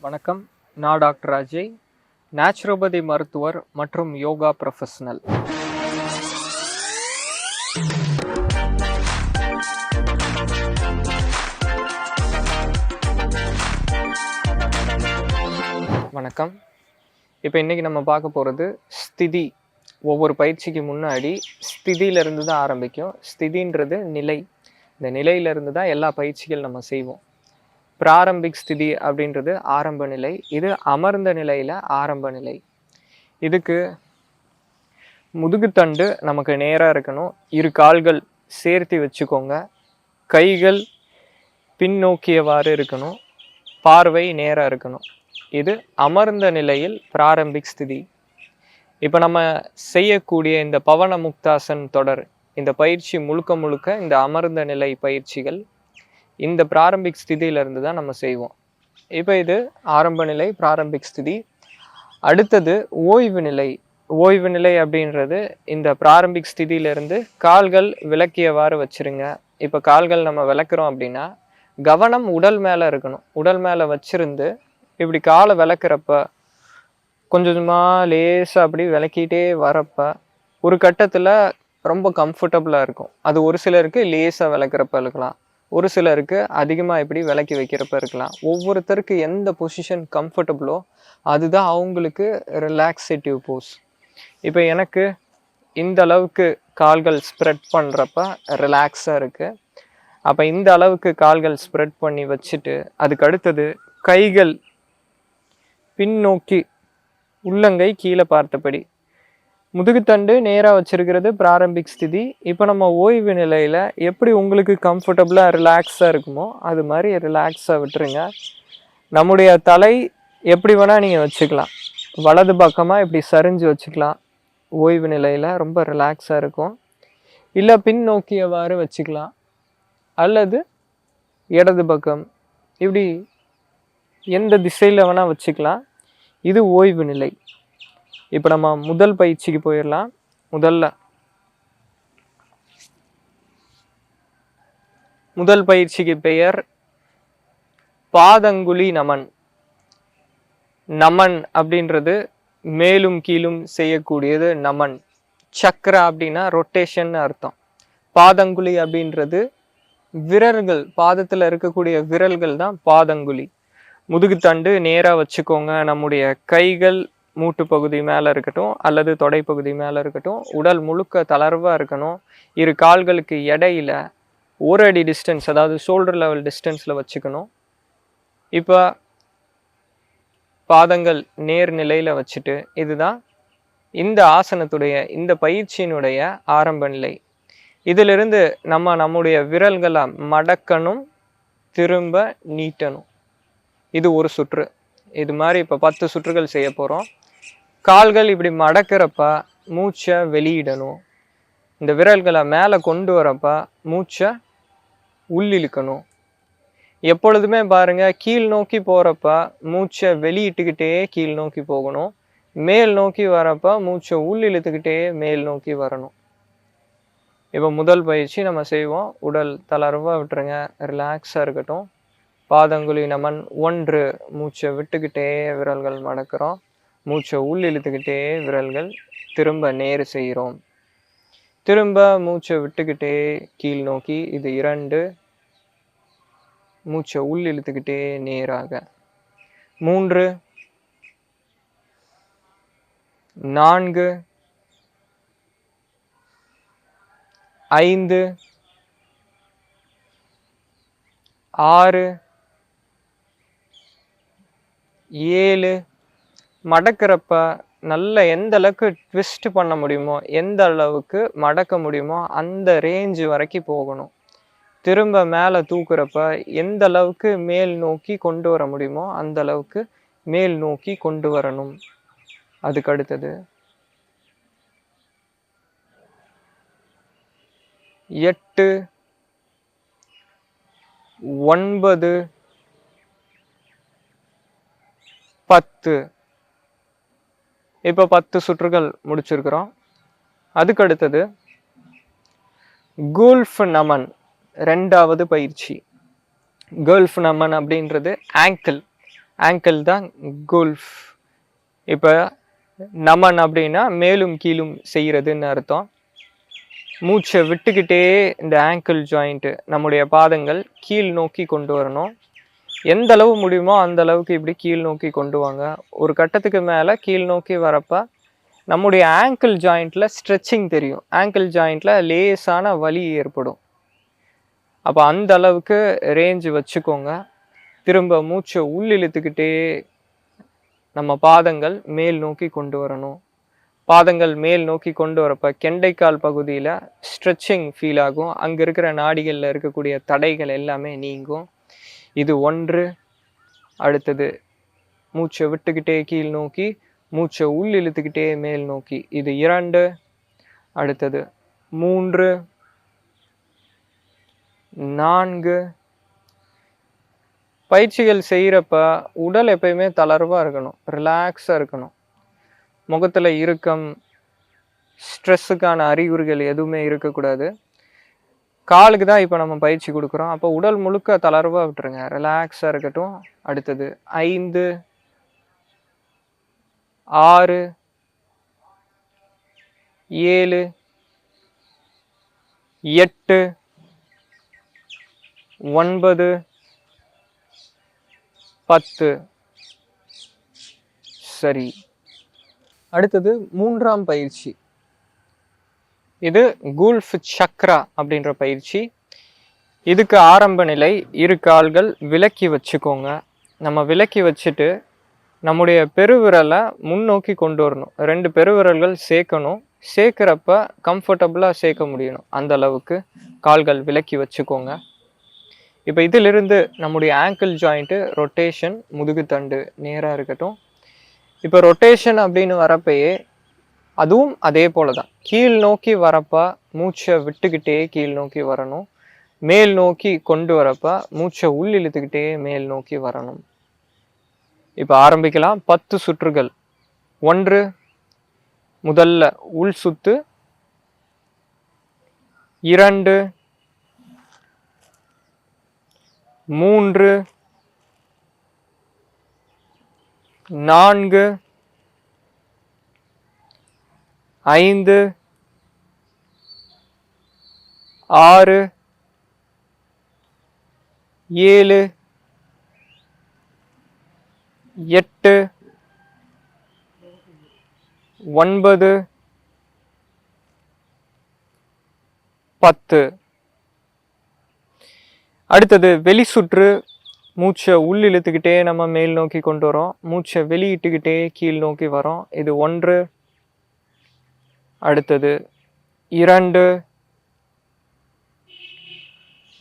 வணக்கம். நான் doctor Ajay, naturopathy மருத்துவர் மற்றும் யோகா ப்ரொஃபஷனல். வணக்கம். இப்போ இன்றைக்கி நம்ம பார்க்க போகிறது ஸ்திதி. ஒவ்வொரு பயிற்சிக்கு முன்னாடி ஸ்திதியிலிருந்து தான் ஆரம்பிக்கும். ஸ்திதின்றது நிலை. இந்த நிலையிலிருந்து தான் எல்லா பயிற்சிகள் நம்ம செய்வோம். பிராரம்பிக் ஸ்திதி அப்படின்றது ஆரம்ப நிலை. இது அமர்ந்த நிலையில் ஆரம்ப நிலை. இதுக்கு முதுகுத்தண்டு நமக்கு நேராக இருக்கணும். இரு கால்கள் சேர்த்து வச்சுக்கோங்க. கைகள் பின்னோக்கியவாறு இருக்கணும். பார்வை நேராக இருக்கணும். இது அமர்ந்த நிலையில் பிராரம்பிக் ஸ்திதி. இப்போ நம்ம செய்யக்கூடிய இந்த பவன முக்தாசன் தொடர், இந்த பயிற்சி முழுக்க முழுக்க இந்த அமர்ந்த நிலை பயிற்சிகள் இந்த பிராரம்பிக் ஸ்திதியிலிருந்து தான் நம்ம செய்வோம். இப்போ இது ஆரம்ப நிலை, பிராரம்பிக் ஸ்திதி. அடுத்தது ஓய்வு நிலை. ஓய்வு நிலை அப்படின்றது இந்த பிராரம்பிக் ஸ்திதியிலிருந்து கால்கள் விலக்கியவாறு வச்சுருங்க. இப்போ கால்கள் நம்ம விளக்குறோம் அப்படின்னா கவனம் உடல் மேலே இருக்கணும். உடல் மேலே வச்சிருந்து இப்படி காலை விளக்குறப்ப கொஞ்சமாக லேசாக அப்படி விளக்கிட்டே வரப்ப ஒரு கட்டத்தில் ரொம்ப கம்ஃபர்டபுளாக இருக்கும். அது ஒரு சிலருக்கு லேசாக விளக்குறப்ப இருக்கலாம், ஒரு சிலருக்கு அதிகமாக இப்படி விலக்கி வைக்கிறப்ப இருக்கலாம். ஒவ்வொருத்தருக்கு எந்த பொசிஷன் கம்ஃபர்டபுளோ அதுதான் அவங்களுக்கு ரிலாக்ஸேட்டிவ் போஸ். இப்போ எனக்கு இந்த அளவுக்கு கால்கள் ஸ்ப்ரெட் பண்ணுறப்ப ரிலாக்ஸாக இருக்குது. அப்போ இந்த அளவுக்கு கால்கள் ஸ்ப்ரெட் பண்ணி வச்சுட்டு அதுக்கு அடுத்தது கைகள் பின்னோக்கி, உள்ளங்கை கீழே பார்த்தபடி, முதுகுத்தண்டு நேராக வச்சிருக்கிறது பிராரம்பிக் ஸ்திதி. இப்போ நம்ம ஓய்வு நிலையில் எப்படி உங்களுக்கு கம்ஃபர்டபுளாக ரிலாக்ஸாக இருக்குமோ அது மாதிரி ரிலாக்ஸாக விட்டுருங்க. நம்முடைய தலை எப்படி வேணால் நீங்கள் வச்சுக்கலாம். வலது பக்கமாக இப்படி சரிஞ்சு வச்சுக்கலாம். ஓய்வு நிலையில் ரொம்ப ரிலாக்ஸாக இருக்கும். இல்லை பின்னோக்கியவாறு வச்சுக்கலாம், அல்லது இடது பக்கம் இப்படி எந்த திசையில் வேணால் வச்சுக்கலாம். இது ஓய்வு நிலை. இப்போ நம்ம முதல் பயிற்சிக்கு போயிடலாம். முதல் பயிற்சிக்கு பெயர் பாதங்குழி நமன். நமன் அப்படின்றது மேலும் கீழும் செய்யக்கூடியது நமன். சக்கரா அப்படின்னா ரொட்டேஷன் அர்த்தம். பாதங்குழி அப்படின்றது விரல்கள், பாதத்தில் இருக்கக்கூடிய விரல்கள் தான் பாதங்குழி. முதுகுத்தண்டு நேராக வச்சுக்கோங்க. நம்முடைய கைகள் மூட்டு பகுதி மேலே இருக்கட்டும் அல்லது தொடை பகுதி மேலே இருக்கட்டும். உடல் முழுக்க தளர்வாக இருக்கணும். இரு கால்களுக்கு இடையில ஒரு அடி டிஸ்டன்ஸ், அதாவது ஷோல்டர் லெவல் டிஸ்டன்ஸில் வச்சுக்கணும். இப்போ பாதங்கள் நேர் நிலையில் வச்சுட்டு, இதுதான் இந்த ஆசனத்துடைய, இந்த பயிற்சியினுடைய ஆரம்ப நிலை. இதிலிருந்து நம்முடைய விரல்களை மடக்கணும், திரும்ப நீட்டணும். இது ஒரு சுற்று. இது மாதிரி இப்போ 10 சுற்றுகள் செய்ய போகிறோம். கால்கள் இப்படி மடக்கிறப்ப மூச்சை வெளியிடணும். இந்த விரல்களை மேலே கொண்டு வரப்ப மூச்சை உள்ளிழுக்கணும். எப்பொழுதுமே பாருங்க, கீழ் நோக்கி போகிறப்ப மூச்சை வெளியிட்டுக்கிட்டே கீழ் நோக்கி போகணும். மேல் நோக்கி வரப்ப மூச்சை உள்ளிழுத்துக்கிட்டே மேல் நோக்கி வரணும். இப்போ முதல் பயிற்சி நம்ம செய்வோம். உடல் தளர்வாக விட்டுருங்க, ரிலாக்ஸாக இருக்கட்டும். பாதங்குழி நமன் 1. மூச்சை விட்டுக்கிட்டே விரல்கள் மடக்கிறோம். மூச்சை உள் இழுத்துக்கிட்டே விரல்கள் திரும்ப நேர் செய்கிறோம். திரும்ப மூச்சை விட்டுக்கிட்டே கீழ் நோக்கி. இது 2. மூச்சை உள் இழுத்துக்கிட்டே நேராக. 3, 4, 5, 6, 7. மடக்கிறப்ப நல்ல எந்த அளவுக்கு ட்விஸ்ட் பண்ண முடியுமோ, எந்த அளவுக்கு மடக்க முடியுமோ அந்த ரேஞ்சு வரைக்கும் போகணும். திரும்ப மேலே தூக்குறப்ப எந்த அளவுக்கு மேல் நோக்கி கொண்டு வர முடியுமோ அந்த அளவுக்கு மேல் நோக்கி கொண்டு வரணும். அதுக்கு அடுத்தது 8, 9, 10. இப்போ 10 சுற்றுகள் முடிச்சிருக்கிறோம். அதுக்கு அடுத்தது குல்ஃப் நமன், 2வது பயிற்சி. கல்ஃப் நமன் அப்படின்றது ஆங்கிள், ஆங்கிள் தான் குல்ஃப். இப்போ நமன் அப்படின்னா மேலும் கீழும் செய்கிறதுன்னு அர்த்தம். மூச்சை விட்டுக்கிட்டே இந்த ஆங்கிள் ஜாயிண்ட்டு நம்முடைய பாதங்கள் கீழ் நோக்கி கொண்டு வரணும். எந்த அளவு முடியுமோ அந்த அளவுக்கு இப்படி கீழ் நோக்கி கொண்டு வாங்க. ஒரு கட்டத்துக்கு மேலே கீழ் நோக்கி வரப்போ நம்முடைய ஆங்கிள் ஜாயிண்ட்டில் ஸ்ட்ரெச்சிங் தெரியும். ஆங்கிள் ஜாயிண்ட்டில் லேசான வலி ஏற்படும். அப்போ அந்த அளவுக்கு ரேஞ்சு வச்சுக்கோங்க. திரும்ப மூச்சை உள்ளிழுத்துக்கிட்டே நம்ம பாதங்கள் மேல் நோக்கி கொண்டு வரணும். பாதங்கள் மேல் நோக்கி கொண்டு வரப்போ கெண்டைக்கால் பகுதியில் ஸ்ட்ரெச்சிங் ஃபீல் ஆகும். அங்கே இருக்கிற நாடிகளில் இருக்கக்கூடிய தடைகள் எல்லாமே நீங்கும். இது 1. அடுத்தது மூச்சை விட்டுக்கிட்டே கீழ் நோக்கி, மூச்சை உள் இழுத்துக்கிட்டே மேல் நோக்கி. இது 2. அடுத்தது 3, 4. பயிற்சிகள் செய்கிறப்ப உடல் எப்பயுமே தளர்வாக இருக்கணும், ரிலாக்ஸாக இருக்கணும். முகத்தில் இறுக்கம், ஸ்ட்ரெஸ்ஸுக்கான அறிகுறிகள் எதுவுமே இருக்கக்கூடாது. காலுக்கு தான் இப்போ நம்ம பயிற்சி கொடுக்குறோம். அப்போ உடல் முழுக்க தளர்வாக விட்டுருங்க, ரிலாக்ஸாக இருக்கட்டும். அடுத்தது 5, 6, 7, 8, 9, 10. சரி. அடுத்தது 3ஆம் பயிற்சி. இது குல்ஃப் சக்ரா அப்படின்ற பயிற்சி. இதுக்கு ஆரம்ப நிலை இரு கால்கள் விலக்கி வச்சுக்கோங்க. நம்ம விலக்கி வச்சுட்டு நம்முடைய பெருவிரலை முன்னோக்கி கொண்டு வரணும். 2 பெருவிரல்கள் சேர்க்கணும். சேர்க்குறப்ப கம்ஃபர்டபுளாக சேர்க்க முடியணும். அந்த அளவுக்கு கால்கள் விலக்கி வச்சுக்கோங்க. இப்போ இதிலிருந்து நம்முடைய ஆங்கிள் ஜாயிண்ட்டு ரொட்டேஷன், முதுகுத்தண்டு நேராக இருக்கட்டும். இப்போ ரொட்டேஷன் அப்படின்னு வரப்பயே அதுவும் அதே போல தான். கீழ் நோக்கி வரப்ப மூச்சை விட்டுக்கிட்டே கீழ் நோக்கி வரணும். மேல் நோக்கி கொண்டு வரப்ப மூச்சை உள் இழுத்துக்கிட்டே மேல் நோக்கி வரணும். இப்போ ஆரம்பிக்கலாம். 10 சுற்றுகள். 1, முதல்ல உள் சுத்து. 2, 3, 4, 5, 6, 7, 8, 9, 10. அடுத்தது வெளி சுற்று. மூச்சை உள் இழுத்துக்கிட்டே நம்ம மேல் நோக்கி கொண்டு வரோம். மூச்சை வெளியிட்டுக்கிட்டே கீழ் நோக்கி வரோம். இது 1. அடுத்தது 2,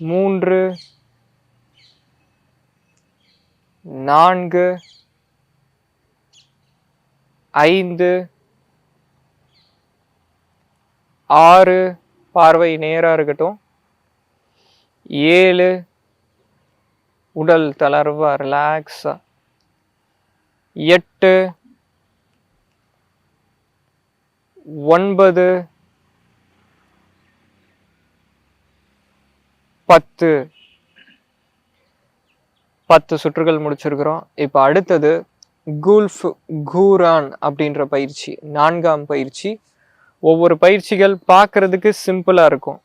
3, 4, 5, 6. பார்வை நேராக இருக்கட்டும். 7, உடல் தளர்வா ரிலாக்ஸா. 8, 9, 10. 10 சுற்றுகள் முடிச்சிருக்கிறோம். இப்போ அடுத்தது குல்ஃப் கூரான் அப்படின்ற பயிற்சி, 4ஆம் பயிற்சி. ஒவ்வொரு பயிற்சிகள் பார்க்கறதுக்கு சிம்பிளாக இருக்கும்.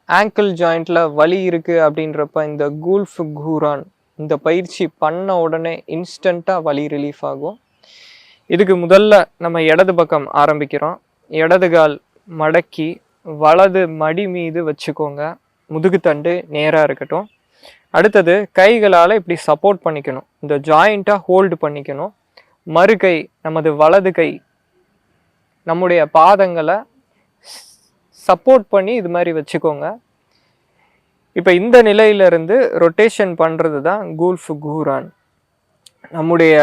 ஆங்கிள் ஜாயிண்ட்ல வலி இருக்குது அப்படின்றப்ப இந்த குல்ஃப் கூரான் இந்த பயிற்சி பண்ண உடனே இன்ஸ்டண்ட்டாக வலி ரிலீஃப் ஆகும். இதுக்கு முதல்ல நம்ம இடது பக்கம் ஆரம்பிக்கிறோம். இடது கால் மடக்கி வலது மடி மீது வச்சுக்கோங்க. முதுகுத்தண்டு நேராக இருக்கட்டும். அடுத்தது கைகளால் இப்படி சப்போர்ட் பண்ணிக்கணும். இந்த ஜாயிண்ட்டாக ஹோல்டு பண்ணிக்கணும். மறுகை, நமது வலது கை நம்முடைய பாதங்களை சப்போர்ட் பண்ணி இது மாதிரி வச்சுக்கோங்க. இப்போ இந்த நிலையிலிருந்து ரொட்டேஷன் பண்ணுறது தான் குல்ஃப் கூரான். நம்முடைய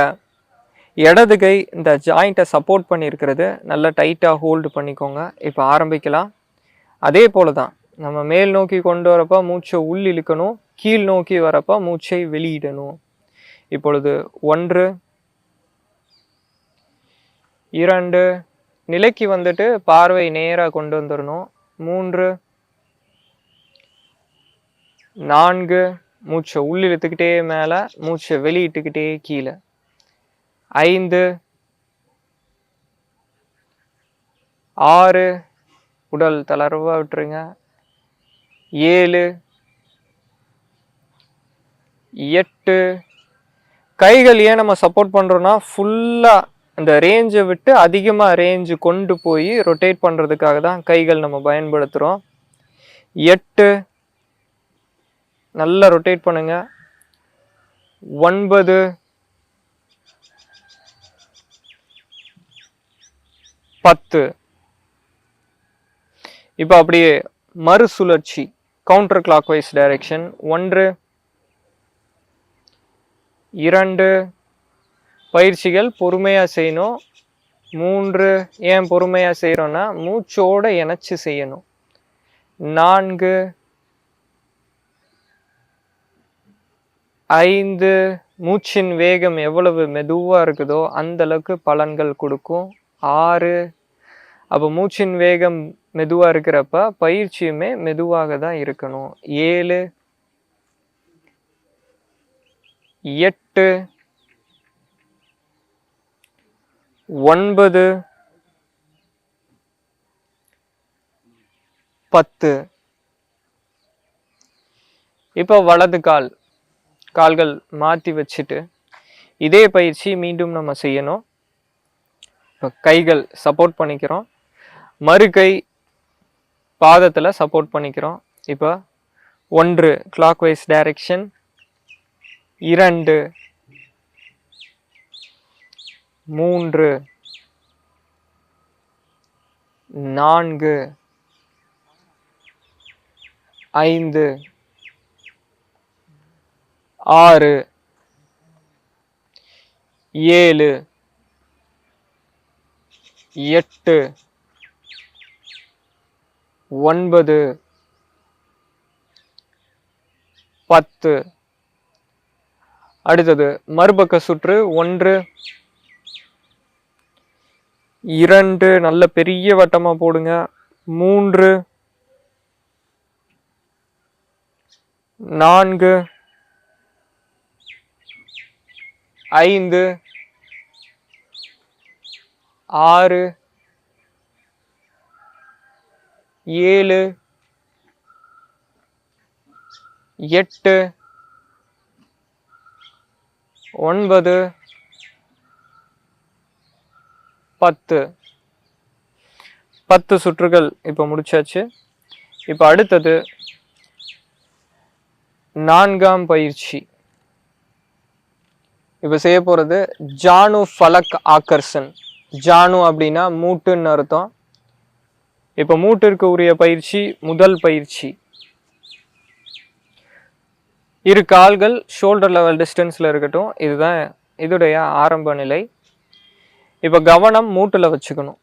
இடது கை இந்த ஜாயிண்ட்டை சப்போர்ட் பண்ணியிருக்கிறது நல்லா டைட்டாக ஹோல்டு பண்ணிக்கோங்க. இப்போ ஆரம்பிக்கலாம். அதே போல தான் நம்ம மேல் நோக்கி கொண்டு வரப்போ மூச்சை உள் இழுக்கணும். கீழ் நோக்கி வரப்போ மூச்சை வெளியிடணும். இப்பொழுது 1, 2, நிலைக்கு வந்துட்டு பார்வை நேராக கொண்டு வந்துடணும். 3, 4, மூச்சை உள் இழுத்துக்கிட்டே மேலே, மூச்சை வெளியிட்டுக்கிட்டே கீழே. 5 6 உடல் தளர்வா விட்டுருங்க. 7 8 கைகள் ஏன் நம்ம சப்போர்ட் பண்றோம்னா ஃபுல்லா அந்த ரேஞ்சை விட்டு அதிகமா ரேஞ்சு கொண்டு போய் ரொட்டேட் பண்றதுக்காக தான் கைகள் நம்ம பயன்படுத்துறோம். 8 நல்லா ரொட்டேட் பண்ணுங்க. 9 10 இப்போ அப்படியே மறுசுழற்சி கவுண்டர் கிளாக் வைஸ் டைரக்ஷன். 1 2 பயிற்சிகள் பொறுமையா செய்யணும். 3 ஏன் பொறுமையா செய்யறோம்னா மூச்சோட இணைச்சு செய்யணும். 4 5 மூச்சின் வேகம் எவ்வளவு மெதுவா இருக்குதோ அந்த அளவுக்கு பலன்கள் கொடுக்கும். 6 அப்போ மூச்சின் வேகம் மெதுவா இருக்கிறப்ப பயிற்சியுமே மெதுவாக தான் இருக்கணும். 7 8 9 10 இப்போ வலது கால்கள் மாற்றி வச்சுட்டு இதே பயிற்சி மீண்டும் நம்ம செய்யணும். இப்போ கைகள் சப்போர்ட் பண்ணிக்கிறோம், மறு கை பாதத்தில் சப்போர்ட் பண்ணிக்கிறோம். இப்போ 1 கிளாக் வைஸ் டைரக்ஷன், 2 3 4 5 6 7 8 9 10 அடுத்தது மறுபக்க சுற்று. 1 2 நல்ல பெரிய வட்டமா போடுங்க. 3 4 5 6 7 8 9 10 சுற்றுகள் இப்போ முடிச்சாச்சு. இப்போ அடுத்தது 4ஆம் பயிற்சி. இப்போ செய்ய போறது ஜானு ஃபலக் ஆக்கர்ஷன். ஜானு அப்படின்னா மூட்டுன்னு அர்த்தம். இப்போ மூட்டிற்கு உரிய பயிற்சி முதல் பயிற்சி. இரு கால்கள் ஷோல்டர் லெவல் டிஸ்டன்ஸ்ல இருக்கட்டும். இதுதான் இதோடைய ஆரம்ப நிலை. இப்போ கவனம் மூட்டுல வச்சுக்கணும்.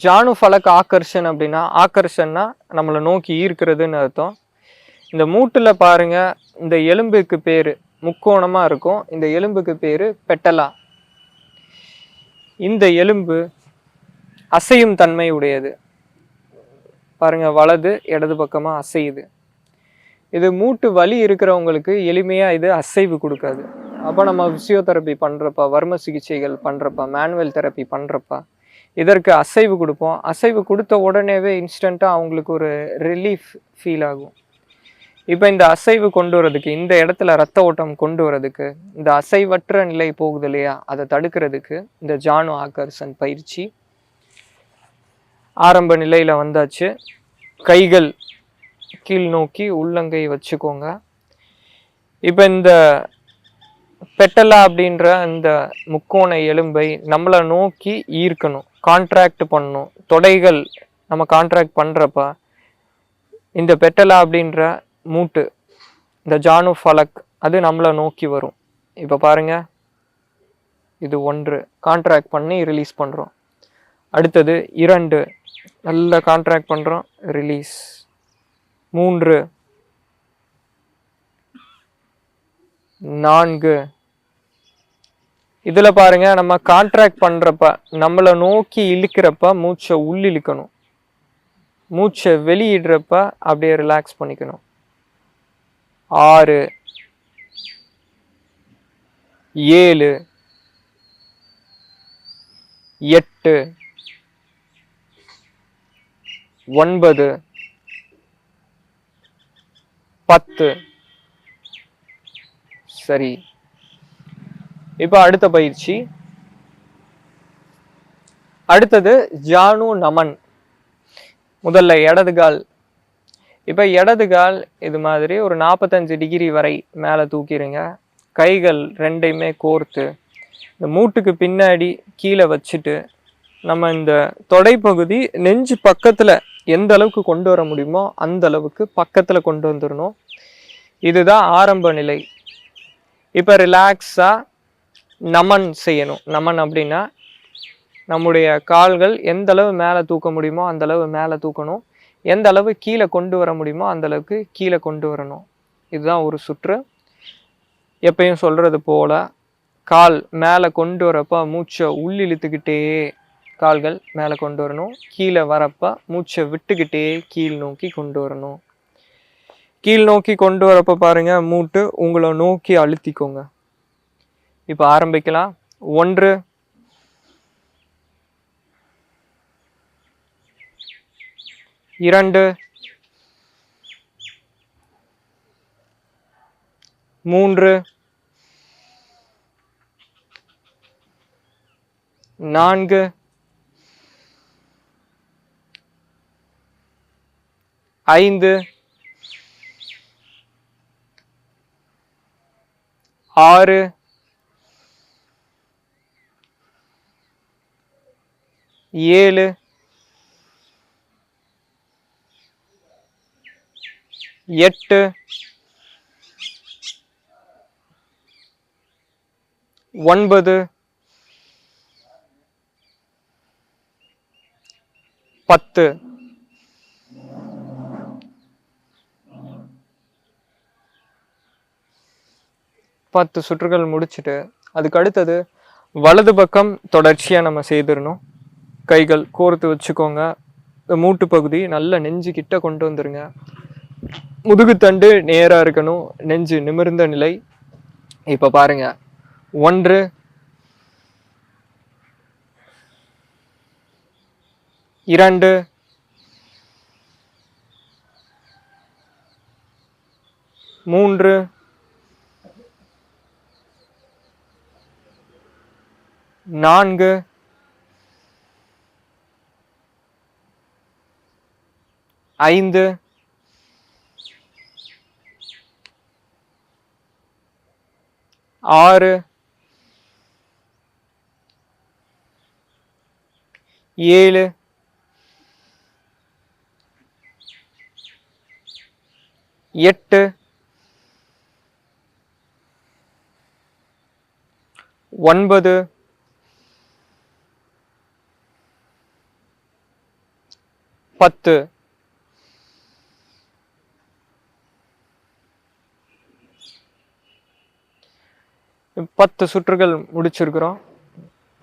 ஜானு ஃபலக் ஆக்கர்ஷன் அப்படின்னா ஆக்கர்ஷன்னா நம்மளை நோக்கி ஈர்க்கிறதுன்னு அர்த்தம். இந்த மூட்டுல பாருங்க, இந்த எலும்புக்கு பேரு முக்கோணமா இருக்கும். இந்த எலும்புக்கு பேரு பெட்டலா. இந்த எலும்பு அசையும் தன்மை உடையது. பாருங்க, வலது இடது பக்கமா அசையுது. இது மூட்டு வலி இருக்கிறவங்களுக்கு எளிமையா இது அசைவு கொடுக்காது. அப்போ நம்ம பிசியோதெரப்பி பண்றப்ப, வர்ம சிகிச்சைகள் பண்றப்ப, மேனுவல் தெரப்பி பண்றப்ப இதற்கு அசைவு கொடுப்போம். அசைவு கொடுத்த உடனேவே இன்ஸ்டண்டா அவங்களுக்கு ஒரு ரிலீஃப் ஃபீல் ஆகும். இப்போ இந்த அசைவு கொண்டு வரதுக்கு, இந்த இடத்துல ரத்த ஓட்டம் கொண்டு வரதுக்கு, இந்த அசைவற்ற நிலை போகுது இல்லையா, அதை தடுக்கிறதுக்கு இந்த ஜானு ஆக்கர்ஷன் பயிற்சி ஆரம்ப நிலையில வந்தாச்சு. கைகள் கீழ் நோக்கி உள்ளங்கை வச்சுக்கோங்க. இப்போ இந்த பெட்டலா அப்படின்ற இந்த முக்கோண எலும்பை நம்மளை நோக்கி ஈர்க்கணும், கான்ட்ராக்ட் பண்ணணும். தொடைகள் நம்ம கான்ட்ராக்ட் பண்றப்ப இந்த பெட்டலா அப்படின்ற மூட்டு, இந்த ஜானு ஃபலக், அது நம்மளை நோக்கி வரும். இப்போ பாருங்க, இது 1 கான்ட்ராக்ட் பண்ணி ரிலீஸ் பண்றோம். அடுத்தது 2 நல்லா கான்ட்ராக்ட் பண்றோம், ரிலீஸ். 3 4 இதுல பாருங்க, நம்ம கான்ட்ராக்ட் பண்றப்ப நம்மளை நோக்கி இழுக்கிறப்ப மூச்சை உள்ளிழுக்கணும், மூச்சை வெளியிடுறப்ப அப்படியே ரிலாக்ஸ் பண்ணிக்கணும். 6 7 8 9 10. சரி, இப்ப அடுத்த பயிற்சி. அடுத்தது ஜானு நமன். முதல்ல இடது கால். இப்ப இடது கால் இது மாதிரி ஒரு 45 டிகிரி வரை மேல தூக்கிடுங்க. கைகள் ரெண்டையுமே கோர்த்து இந்த மூட்டுக்கு பின்னாடி கீழே வச்சுட்டு நம்ம இந்த தொடைப்பகுதி நெஞ்சு பக்கத்துல எந்த அளவுக்கு கொண்டு வர முடியுமோ அந்த அளவுக்கு பக்கத்துல கொண்டு வந்துடணும். இதுதான் ஆரம்ப நிலை. இப்ப ரிலாக்ஸா நமன் செய்யணும். நமன் அப்படின்னா நம்முடைய கால்கள் எந்த அளவு மேலே தூக்க முடியுமோ அந்த அளவு மேலே தூக்கணும், எந்த அளவு கீழே கொண்டு வர முடியுமோ அந்த அளவுக்கு கீழே கொண்டு வரணும். இதுதான் ஒரு சுற்று. எப்பயும் சொல்றது போல கால் மேலே கொண்டு வரப்ப மூச்சை உள்ளிழுத்துக்கிட்டே கால்கள் மேலே கொண்டு வரணும். கீழே வரப்ப மூச்சை விட்டுக்கிட்டே கீழ் நோக்கி கொண்டு வரணும். கீழ் நோக்கி கொண்டு வரப்ப பாருங்க, மூட்டு உங்களை நோக்கி அழுத்திக்கோங்க. இப்ப ஆரம்பிக்கலாம். 1 2 3 4 5 6 7 8 9 10. சுற்றுகள் முடிச்சுட்டு அதுக்கு அடுத்தது வலது பக்கம் தொடர்ச்சியா நம்ம செய்திடணும். கைகள் கோர்த்து வச்சுக்கோங்க. மூட்டு பகுதி நல்ல நெஞ்சு கிட்ட கொண்டு வந்துருங்க. முதுகுத்தண்டு நேரா இருக்கணும், நெஞ்சு நிமிர்ந்த நிலை. இப்ப பாருங்க, 1 2 3 4 5 6 7 8 9 10. சுற்றுகள் முடிச்சிருக்கிறோம்.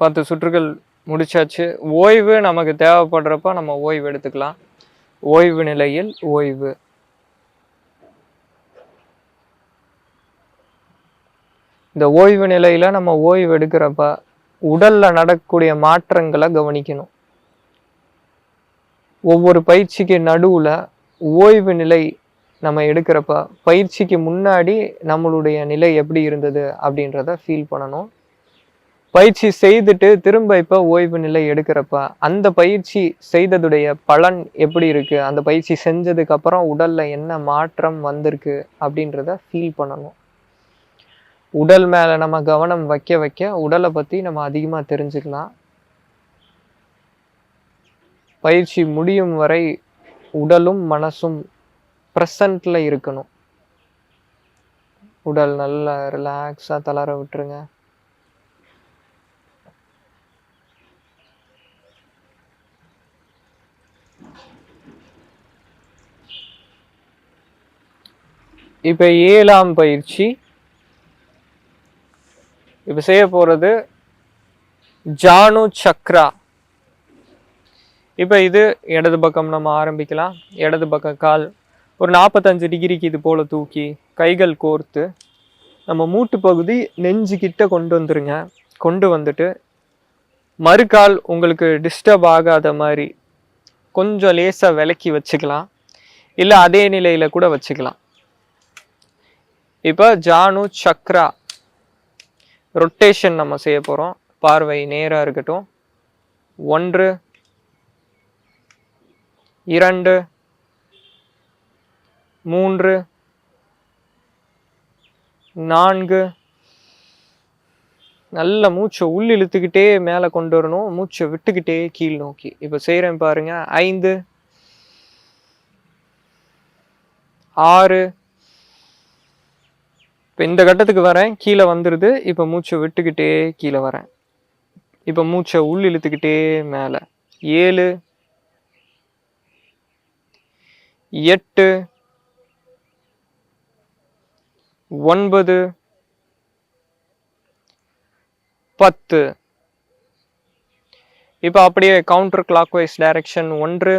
10 சுற்றுகள் முடிச்சாச்சு. ஓய்வு நமக்கு தேவைப்படுறப்ப நம்ம ஓய்வு எடுத்துக்கலாம். ஓய்வு நிலையில் ஓய்வு. இந்த ஓய்வு நிலையில நம்ம ஓய்வு எடுக்கிறப்ப உடல்ல நடக்கக்கூடிய மாற்றங்களை கவனிக்கணும். ஒவ்வொரு பயிற்சிக்கு நடுவுல ஓய்வு நிலை நம்ம எடுக்கிறப்ப பயிற்சிக்கு முன்னாடி நம்மளுடைய நிலை எப்படி இருந்தது அப்படின்றத ஃபீல் பண்ணணும். பயிற்சி செய்துட்டு திரும்ப இப்ப ஓய்வு நிலை எடுக்கிறப்ப அந்த பயிற்சி செய்ததுடைய பலன் எப்படி இருக்கு, அந்த பயிற்சி செஞ்சதுக்கு அப்புறம் உடல்ல என்ன மாற்றம் வந்திருக்கு அப்படின்றத ஃபீல் பண்ணணும். உடல் மேல நம்ம கவனம் வைக்க வைக்க உடலை பத்தி நம்ம அதிகமா தெரிஞ்சுக்கலாம். பயிற்சி முடியும் வரை உடலும் மனசும் ப்ரெசன்ட்ல இருக்கணும். உடல் நல்லா ரிலாக்ஸா தளர விட்டுருங்க. இப்ப 7ஆம் பயிற்சி. இப்ப செய்ய போறது ஜானு சக்ரா. இப்ப இது இடது பக்கம் நம்ம ஆரம்பிக்கலாம். இடது பக்கம் கால் ஒரு 45 டிகிரிக்கு இது போல தூக்கி கைகள் கோர்த்து நம்ம மூட்டு பகுதி நெஞ்சு கிட்ட கொண்டு வந்துருங்க. கொண்டு வந்துட்டு மறுகால் உங்களுக்கு டிஸ்டர்ப் ஆகாத மாதிரி கொஞ்சம் லேசா விலக்கி வச்சுக்கலாம், இல்லை அதே நிலையில கூட வச்சுக்கலாம். இப்போ ஜானு சக்ரா ரொட்டேஷன் நம்ம செய்ய போறோம். பார்வை நேரா இருக்கட்டும். 1 2 3 4. நல்ல மூச்சை உள் இழுத்துக்கிட்டே மேலே கொண்டு வரணும், மூச்சை விட்டுக்கிட்டே கீழ் நோக்கி. இப்போ செய்கிறேன் பாருங்க. 5 6. இப்போ இந்த கட்டத்துக்கு வரேன், கீழே வந்துடுது. இப்போ மூச்சை விட்டுக்கிட்டே கீழே வரேன். இப்போ மூச்சை உள் இழுத்துக்கிட்டே மேலே. 7 8 9 10. இப்போ அப்படியே கவுண்டர் கிளாக் வைஸ் டைரக்ஷன். 1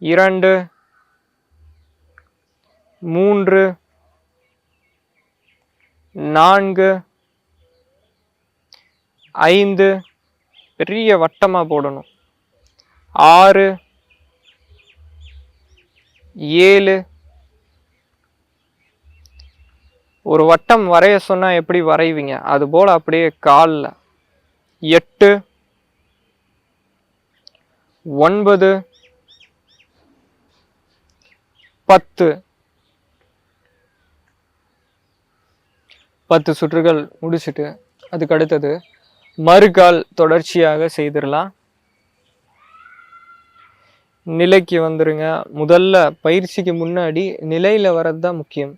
2 3 4 5. பெரிய வட்டமா போடணும். 6 7. ஒரு வட்டம் வரைய சொன்னா எப்படி வரைவீங்க அது போல அப்படியே காலில். 8 9 10. 10 சுற்றுகள் முடிச்சுட்டு அதுக்கு அடுத்தது மறுகால் தொடர்ச்சியாக செய்திடலாம். நிலைக்கு வந்துருங்க. முதல்ல பயிற்சிக்கு முன்னாடி நிலையில வர்றது தான் முக்கியம்.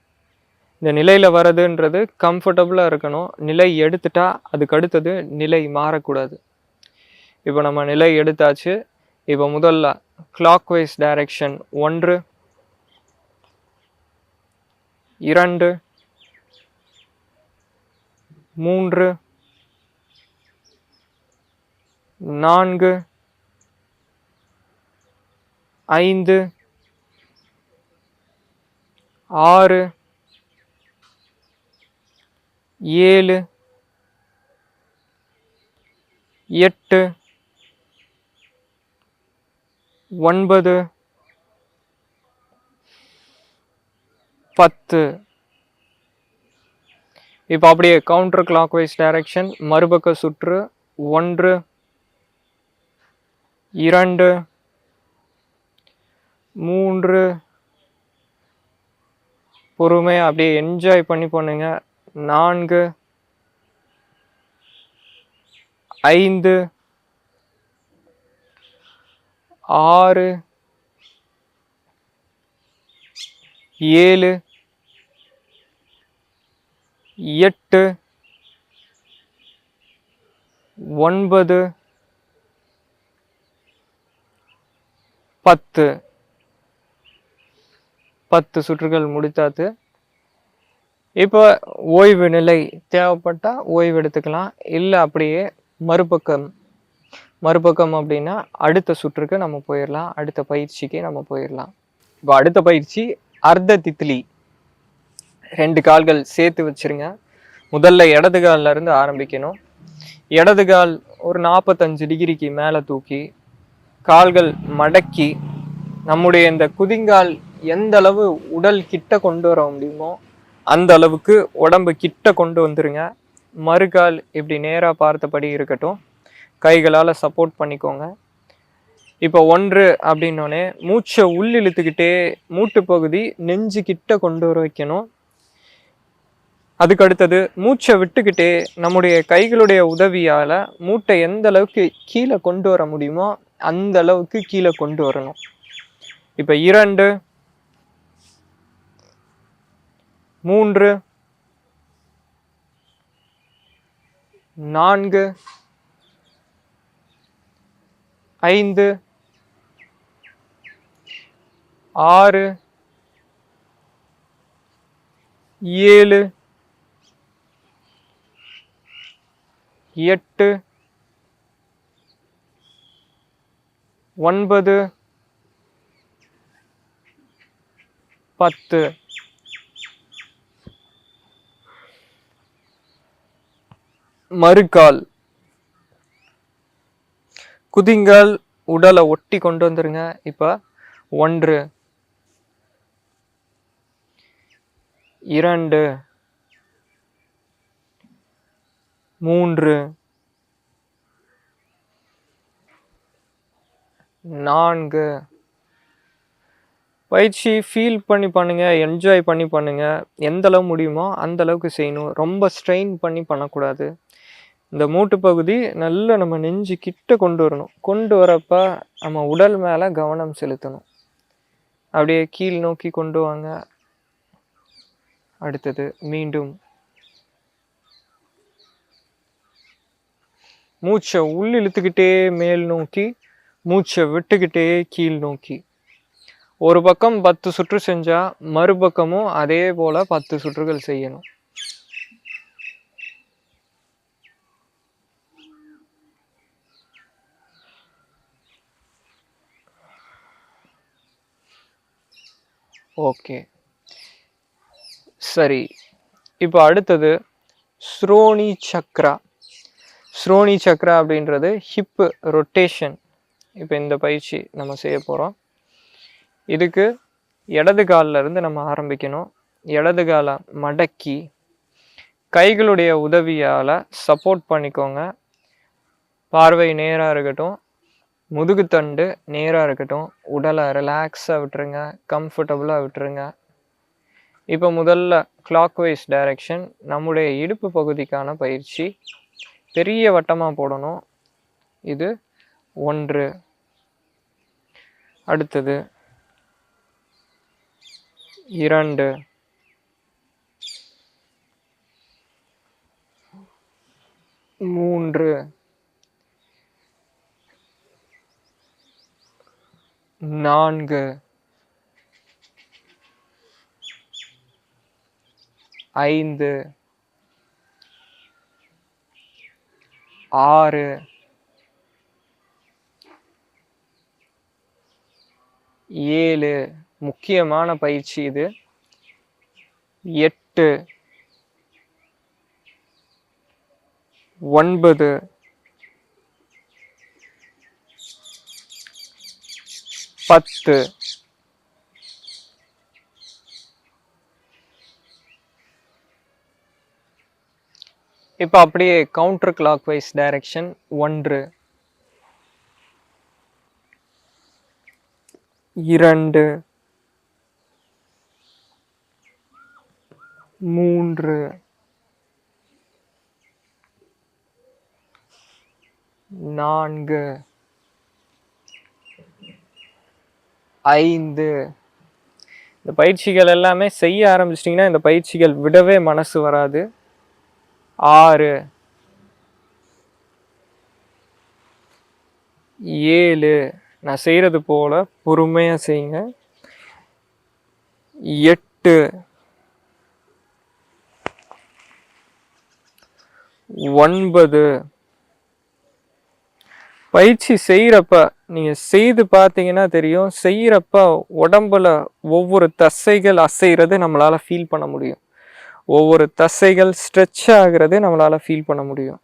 இந்த நிலையில வர்றதுன்றது கம்ஃபர்டபுளா இருக்கணும். நிலை எடுத்துட்டா அதுக்கு அடுத்தது நிலை மாறக்கூடாது. இப்போ நம்ம நிலை எடுத்தாச்சு. இப்போ முதல்ல கிளாக் வைஸ் டைரக்ஷன். 1 2 3 4 5 6 7 8 9 10. இப்போ அப்படியே கவுண்டர் கிளாக் வைஸ் டைரக்ஷன் மறுபக்க சுற்று. 1 2 3. பொறுமையாக அப்படியே என்ஜாய் பண்ணி பண்ணுங்க. 4 5 6 7 8 9 10. 10 சுற்றுகள் முடித்தாத்து. இப்போ ஓய்வு நிலை தேவைப்பட்டா ஓய்வு எடுத்துக்கலாம், இல்லை அப்படியே மறுபக்கம் அப்படின்னா அடுத்த சுற்றுக்கு நம்ம போயிடலாம், அடுத்த பயிற்சிக்கு நம்ம போயிடலாம். இப்போ அடுத்த பயிற்சி அர்த்த தித்லி. 2 கால்கள் சேர்த்து வச்சிருங்க. முதல்ல இடது காலில் இருந்து ஆரம்பிக்கணும். இடது கால் ஒரு 45 டிகிரிக்கு மேலே தூக்கி கால்கள் மடக்கி நம்முடைய இந்த குதிங்கால் எந்த அளவு உடல் கிட்ட கொண்டு வர முடியுமோ அந்த அளவுக்கு உடம்பு கிட்ட கொண்டு வந்துருங்க. மறுகால் இப்படி நேராக பார்த்தபடி இருக்கட்டும், கைகளால் சப்போர்ட் பண்ணிக்கோங்க. இப்போ 1 அப்படின்னோடனே மூச்சை உள் இழுத்துக்கிட்டே மூட்டு பகுதி நெஞ்சு கிட்ட கொண்டு வர வைக்கணும். அதுக்கு அடுத்தது மூச்சை விட்டுக்கிட்டே நம்முடைய கைகளுடைய உதவியால் மூட்டை எந்த அளவுக்கு கீழே கொண்டு வர முடியுமோ அந்த அளவுக்கு கீழே கொண்டு வரணும். இப்போ 2 3 4 5 6 7 8 9 10. மறுகால் குதிங்கால் உடலை ஒட்டி கொண்டு வந்துருங்க. இப்போ 1 2 3 4. பயிற்சி ஃபீல் பண்ணி பண்ணுங்க, என்ஜாய் பண்ணி பண்ணுங்க. எந்த அளவு முடியுமோ அந்த அளவுக்கு செய்யணும். ரொம்ப ஸ்ட்ரெயின் பண்ணி பண்ணக்கூடாது. இந்த மூட்டு பகுதி நல்லா நம்ம நெஞ்சு கிட்ட கொண்டு வரணும். கொண்டு வரப்ப நம்ம உடல் மேலே கவனம் செலுத்தணும். அப்படியே கீழ் நோக்கி கொண்டு வாங்க. அடுத்தது மீண்டும் மூச்சை உள் இழுத்துக்கிட்டே மேல் நோக்கி, மூச்சை விட்டுக்கிட்டே கீழ் நோக்கி. ஒரு பக்கம் 10 சுற்று செஞ்சா மறுபக்கமும் அதே போல 10 சுற்றுகள் செய்யணும். ஓகே, சரி. இப்போ அடுத்தது ஸ்ரோனி சக்ரா. ஸ்ரோனி சக்ரா அப்படின்றது ஹிப் ரொட்டேஷன். இப்போ இந்த பயிற்சி நம்ம செய்ய போகிறோம். இதுக்கு இடது காலில் இருந்து நம்ம ஆரம்பிக்கணும். இடது காலை மடக்கி கைகளுடைய உதவியால் சப்போர்ட் பண்ணிக்கோங்க. பார்வை நேராக இருக்கட்டும், முதுகுத்தண்டு நேராக இருக்கட்டும். உடலை ரிலாக்ஸாக விட்டுருங்க, கம்ஃபர்டபுளாக விட்டுருங்க. இப்போ முதல்ல கிளாக் வைஸ் டைரக்ஷன். நம்முடைய இடுப்பு பகுதிக்கான பயிற்சி. பெரிய வட்டமாக போடணும். இது 1. அடுத்தது 2 3 4 5 6 7. முக்கியமான பயிற்சி இது. 8 9 10. இப்போ அப்படியே கவுண்டர் கிளாக் வைஸ் டைரக்ஷன். 1 2 3 4 5. இந்த பயிற்சிகள் எல்லாமே செய்ய ஆரம்பிச்சிட்டிங்கன்னா இந்த பயிற்சிகள் விடவே மனசு வராது. 6 7. நான் செய்கிறது போல பொறுமையாக செய்யுங்க. 8 9. பயிற்சி செய்கிறப்ப நீங்கள் செய்து பார்த்தீங்கன்னா தெரியும், செய்கிறப்ப உடம்புல ஒவ்வொரு தசைகள் அசைகிறது நம்மளால் ஃபீல் பண்ண முடியும். ஒவ்வொரு தசைகள் ஸ்ட்ரெச் ஆகிறது நம்மளால் ஃபீல் பண்ண முடியும்.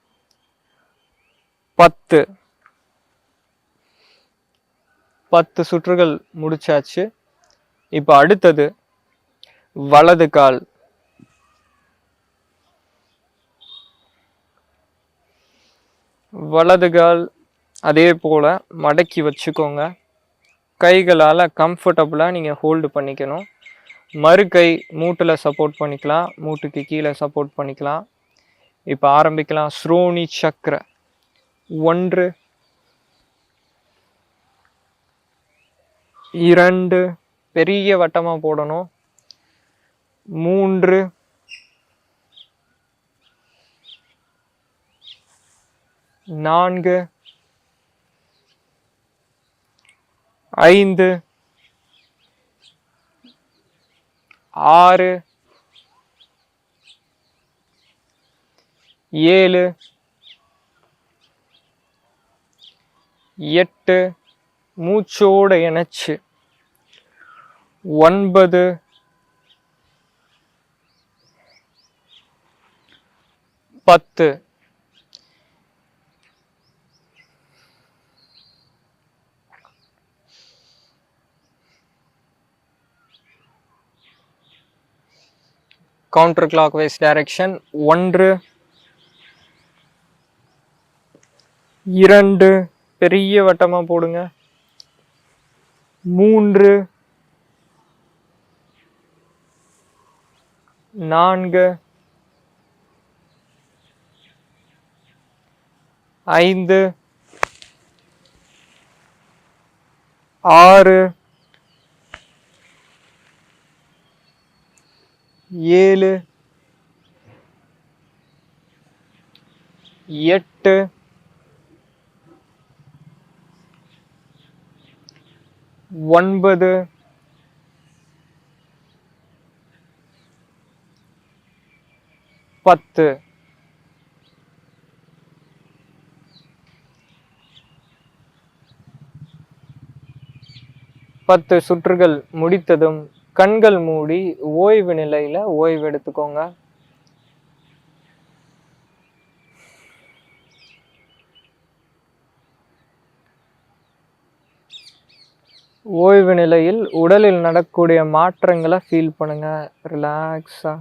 10 சுற்றுகள் முடிச்சாச்சு. இப்போ அடுத்தது வலது கால். வலது கால் அதே போல் மடக்கி வச்சுக்கோங்க. கைகளால் கம்ஃபர்டபுளாக நீங்கள் ஹோல்டு பண்ணிக்கணும். மறு கை மூட்டில் சப்போர்ட் பண்ணிக்கலாம், மூட்டுக்கு கீழே சப்போர்ட் பண்ணிக்கலாம். இப்போ ஆரம்பிக்கலாம். ஸ்ரோனி சக்ர. 1 2. பெரிய வட்டமாக போடணும். 3 4 5 6 7 8. மூச்சோடு இணைச்சு. 9 10. Counter clockwise direction. 1 2 பெரிய வட்டமா போடுங்க. 3 4 5 6 7 8 9 10. சுற்றுகள் முடித்ததும் கண்கள் மூடி ஓய்வு நிலையில ஓய்வு எடுத்துக்கோங்க. ஓய்வு நிலையில் உடலில் நடக்கக்கூடிய மாற்றங்களை ஃபீல் பண்ணுங்க, ரிலாக்ஸா.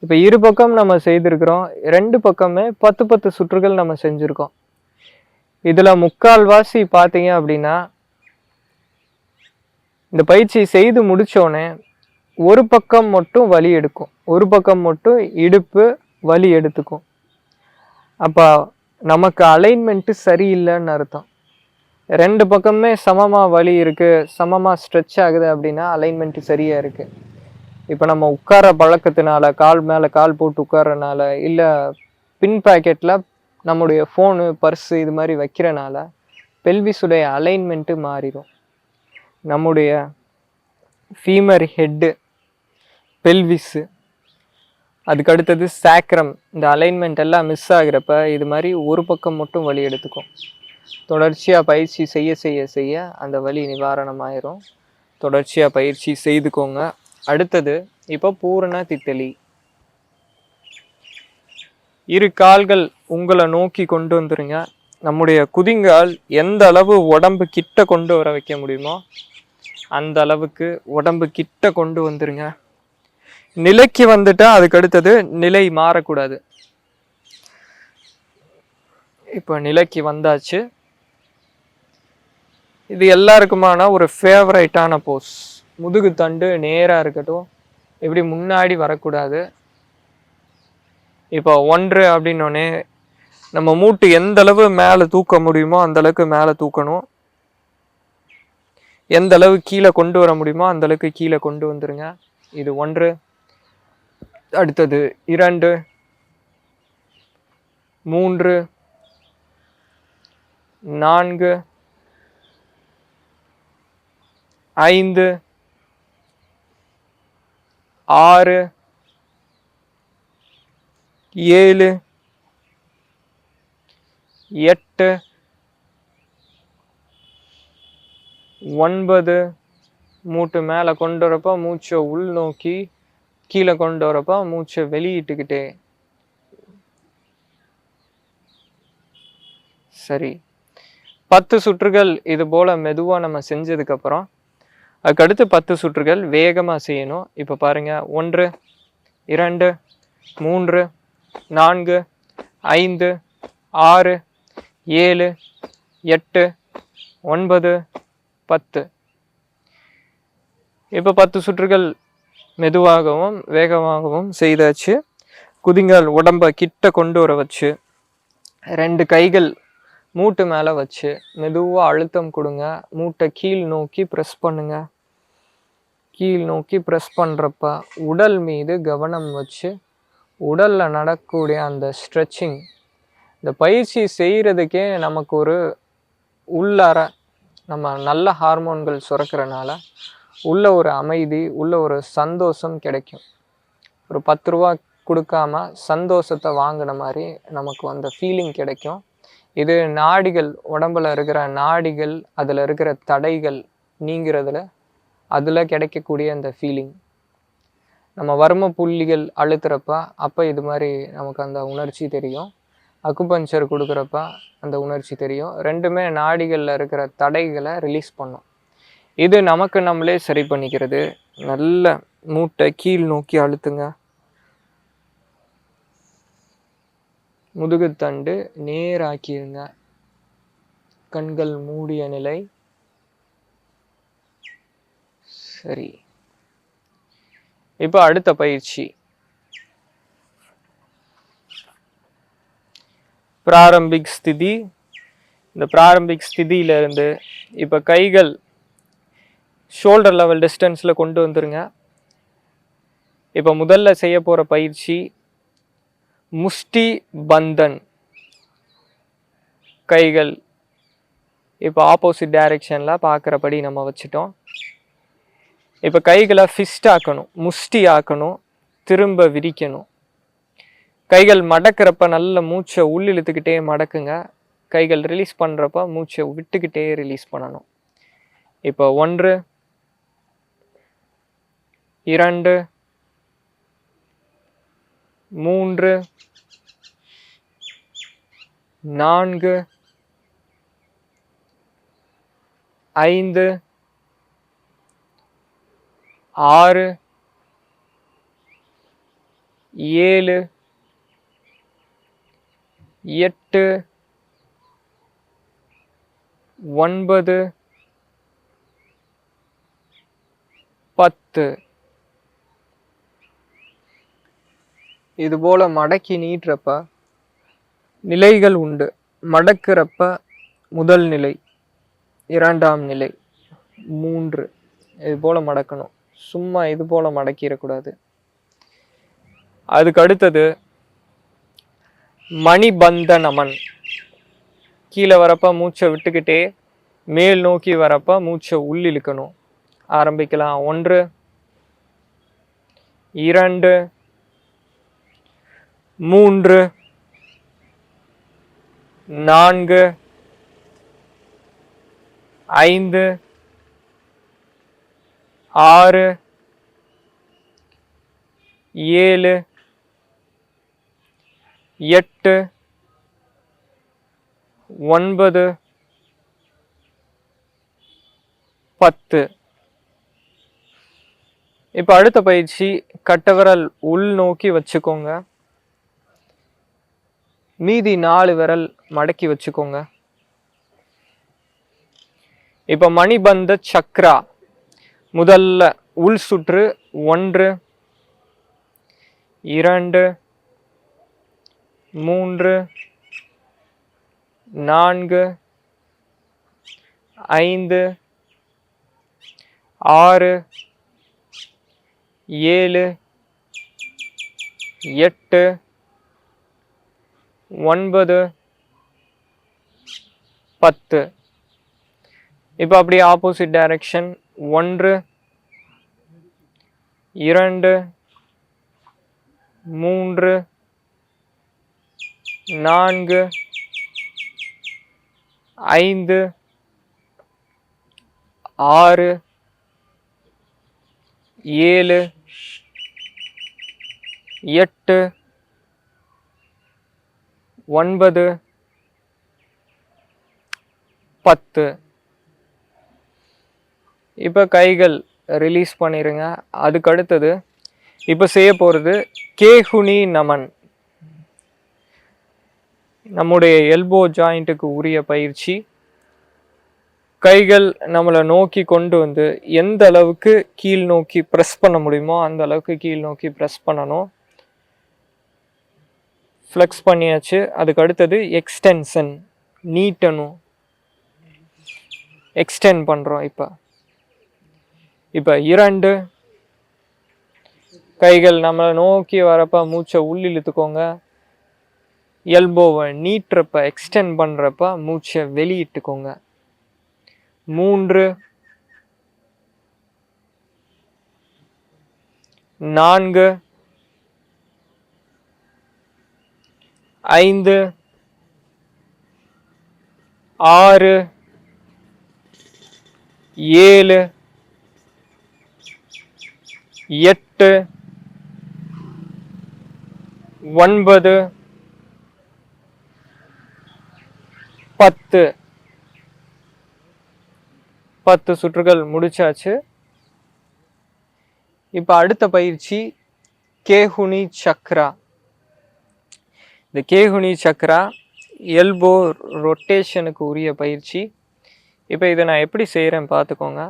இப்போ இரு பக்கம் நம்ம செய்திருக்கிறோம், 2 பக்கமே 10 சுற்றுகள் நம்ம செஞ்சிருக்கோம். இதுல முக்கால்வாசி பார்த்தீங்க அப்படின்னா இந்த பயிற்சி செய்து முடிச்சோடனே ஒரு பக்கம் மட்டும் வலி எடுக்கும், ஒரு பக்கம் மட்டும் இடுப்பு வலி எடுத்துக்கும். அப்போ நமக்கு அலைன்மெண்ட்டு சரியில்லைன்னு அர்த்தம். 2 பக்கமே சமமாக வலி இருக்குது, சமமாக ஸ்ட்ரெச் ஆகுது அப்படின்னா அலைன்மெண்ட்டு சரியாக இருக்குது. இப்போ நம்ம உட்கார பழக்கத்தினால, கால் மேலே கால் போட்டு உட்காரனால, இல்லை பின் பாக்கெட்டில் நம்முடைய ஃபோனு பர்ஸு இது மாதிரி வைக்கிறனால பெல்விஸுடைய அலைன்மெண்ட்டு மாறிடும். நம்முடைய ஃபீமர் ஹெட்டு, பெல்விஸு, அதுக்கு அடுத்தது சாக்ரம், இந்த அலைன்மெண்ட் எல்லாம் மிஸ் ஆகிறப்ப இது மாதிரி ஒரு பக்கம் மட்டும் வலி எடுத்துக்கும். தொடர்ச்சியாக பயிற்சி செய்ய செய்ய செய்ய அந்த வலி நிவாரணமாயிரும். தொடர்ச்சியாக பயிற்சி செய்துக்கோங்க. அடுத்தது இப்போ பூரண தித்தலி. இரு கால்கள் உங்களை நோக்கி கொண்டு வந்துருங்க. நம்முடைய குதிங்கால் எந்த அளவு உடம்பு கிட்ட கொண்டு வர வைக்க முடியுமோ அந்த அளவுக்கு உடம்பு கிட்ட கொண்டு வந்துருங்க. நிலைக்கு வந்துட்டா அதுக்கு அடுத்தது நிலை மாறக்கூடாது. இப்போ நிலைக்கு வந்தாச்சு. இது எல்லாருக்குமான ஒரு ஃபேவரைட்டான போஸ். முதுகு தண்டு நேராக இருக்கட்டும், இப்படி முன்னாடி வரக்கூடாது. இப்போ 1 அப்படின்னோடனே நம்ம மூட்டு எந்த அளவு மேலே தூக்க முடியுமோ அந்த அளவுக்கு மேலே தூக்கணும். எந்த அளவு கீழே கொண்டு வர முடியுமோ அந்த அளவுக்கு கீழே கொண்டு வந்துருங்க. இது 1. அடுத்தது 2 3 4 5 6 7 8 9. மூட்டு மேலே கொண்டு வரப்போ மூச்சை உள் நோக்கி, கீழே கொண்டு வரப்போ மூச்சை வெளியிட்டுக்கிட்டே. சரி, 10 சுற்றுகள் இது போல் மெதுவாக நம்ம செஞ்சதுக்கப்புறம் அதுக்கடுத்து 10 சுற்றுகள் வேகமாக செய்யணும். இப்போ பாருங்கள், 1 2 3 4 5 6 7 8 9 10. இப்போ 10 சுற்றுகள் மெதுவாகவும் வேகமாகவும் செய்தாச்சு. குதிங்கால் உடம்பை கிட்ட கொண்டு வர வச்சு 2 கைகள் மூட்டு மேலே வச்சு மெதுவாக அழுத்தம் கொடுங்க. மூட்டை கீழ் நோக்கி ப்ரெஸ் பண்ணுங்க. கீழ் நோக்கி ப்ரெஸ் பண்ணுறப்ப உடல் மீது கவனம் வச்சு உடலில் நடக்கக்கூடிய அந்த ஸ்ட்ரெச்சிங், இந்த பயிற்சி செய்கிறதுக்கே நமக்கு ஒரு உள்ளார நம்ம நல்ல ஹார்மோன்கள் சுரக்கிறனால உள்ள ஒரு அமைதி, உள்ள ஒரு சந்தோஷம் கிடைக்கும். ஒரு 10 ரூபா கொடுக்காம சந்தோஷத்தை வாங்கின மாதிரி நமக்கு அந்த ஃபீலிங் கிடைக்கும். இது நாடிகள், உடம்புல இருக்கிற நாடிகள், அதில் இருக்கிற தடைகள் நீங்கிறதுல அதில் கிடைக்கக்கூடிய அந்த ஃபீலிங். நம்ம வர்ம புள்ளிகள் அழுத்துறப்ப அப்போ இது மாதிரி நமக்கு அந்த உணர்ச்சி தெரியும். அக்குபஞ்சர் கொடுக்குறப்ப அந்த உணர்ச்சி தெரியும். ரெண்டுமே நாடிகளில் இருக்கிற தடைகளை ரிலீஸ் பண்ணும். இது நமக்கு நம்மளே சரி பண்ணிக்கிறது. நல்ல மூட்டை கீழ் நோக்கி அழுத்துங்க. முதுகுத்தண்டு நேராக்கிருங்க. கண்கள் மூடிய நிலை. சரி, இப்போ அடுத்த பயிற்சி பிராரம்பிக் ஸ்திதி. இந்த பிராரம்பிக் ஸ்திதியில இருந்து இப்போ கைகள் ஷோல்டர் லெவல் டிஸ்டன்ஸில் கொண்டு வந்துருங்க. இப்போ முதல்ல செய்ய போகிற பயிற்சி முஷ்டி பந்தன். கைகள் இப்போ ஆப்போசிட் டைரக்ஷனில் பார்க்குறபடி நம்ம வச்சுட்டோம். இப்போ கைகளை ஃபிஸ்ட் ஆக்கணும், முஷ்டி ஆக்கணும், திரும்ப விரிக்கணும். கைகள் மடக்கிறப்ப நல்ல மூச்சை உள் இழுத்துக்கிட்டே மடக்குங்க. கைகள் ரிலீஸ் பண்ணுறப்ப மூச்சை விட்டுக்கிட்டே ரிலீஸ் பண்ணணும். இப்போ 1 2 3 4 5 6 7 8 9 10. இது போல மடக்கி நீட்டுறப்ப நிலைகள் உண்டு. மடக்கிறப்ப முதல் நிலை, 2ஆம் நிலை, 3 இது போல மடக்கணும். சும்மா இது போல மடக்கிடக்கூடாது. அதுக்கு அடுத்தது மணிபந்த நமன். கீழே வரப்ப மூச்சை விட்டுக்கிட்டே மேல் நோக்கி வரப்ப மூச்சை உள் இழுக்கணும். ஆரம்பிக்கலாம். 1 2 3 4 5 6 7 8 9 10. இப்போ அடுத்த பயிற்சி கட்டவிரல் உள் நோக்கி வச்சுக்கோங்க. மீதி 4 விரல் மடக்கி வச்சுக்கோங்க. இப்போ மணிபந்த சக்ரா. முதல்ல உள் சுற்று 1 2 3 4 5 6 7 8 9 10. இப்போ அப்படியே ஆப்போசிட் டைரக்ஷன். 1 2 3 4 5 6 7 8 9 10. இப்போ கைகள் ரிலீஸ் பண்ணிடுங்க. அதுக்கு அடுத்தது இப்போ செய்ய போகிறது கேஹுனி நமன். நம்முடைய எல்போ ஜாயிண்ட்டுக்கு உரிய பயிற்சி. கைகள் நம்மளை நோக்கி கொண்டு வந்து எந்த அளவுக்கு கீழ் நோக்கி ப்ரெஸ் பண்ண முடியுமோ அந்த அளவுக்கு கீழ் நோக்கி ப்ரெஸ் பண்ணணும். ஃப்ளெக்ஸ் பண்ணியாச்சு. அதுக்கு அடுத்தது எக்ஸ்டென்ஷன், நீட்டணும். எக்ஸ்டெண்ட் பண்ணுறோம். இப்போ 2 கைகள் நம்மளை நோக்கி வரப்ப மூச்சை உள் இழுத்துக்கோங்க. எல்போவை நீட்டுறப்ப எக்ஸ்டெண்ட் பண்ணுறப்ப மூச்சை வெளியிட்டுக்கோங்க. 3 4 5 6 7 8 9 10. 10 சுற்றுகள் முடிச்சாச்சு. இப்போ அடுத்த பயிற்சி கேஹுனி சக்ரா. இந்த கேகுனி சக்ரா எல்போ ரொட்டேஷனுக்கு உரிய பயிற்சி. இப்போ இதை நான் எப்படி செய்கிறேன் பார்த்துக்கோங்க.